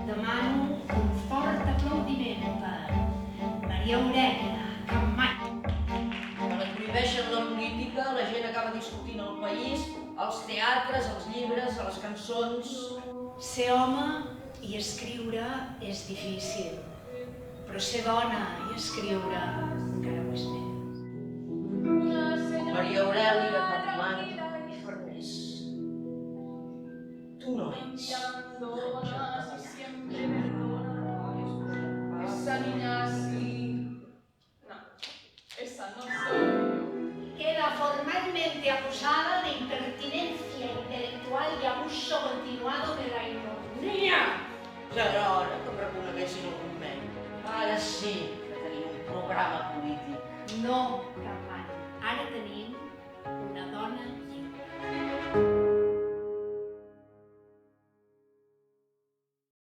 Demano un fort aplaudiment per Maria Aurèlia Capmany. Quan et prohibeixen la política, la gent acaba discutint el país, als teatres, als llibres, a les cançons. Ser home i escriure és difícil, però ser dona i escriure encara ho és més. Maria Aurèlia Capmany, Farners. Tu no ets Esa niña sí. No, esa no soy. Queda formalmente acusada de impertinencia intelectual y abuso continuado de la ignominia. Ja era hora que em reconeguessin algun mèrit. Ara sí que tenim un programa polític. No, Capmany.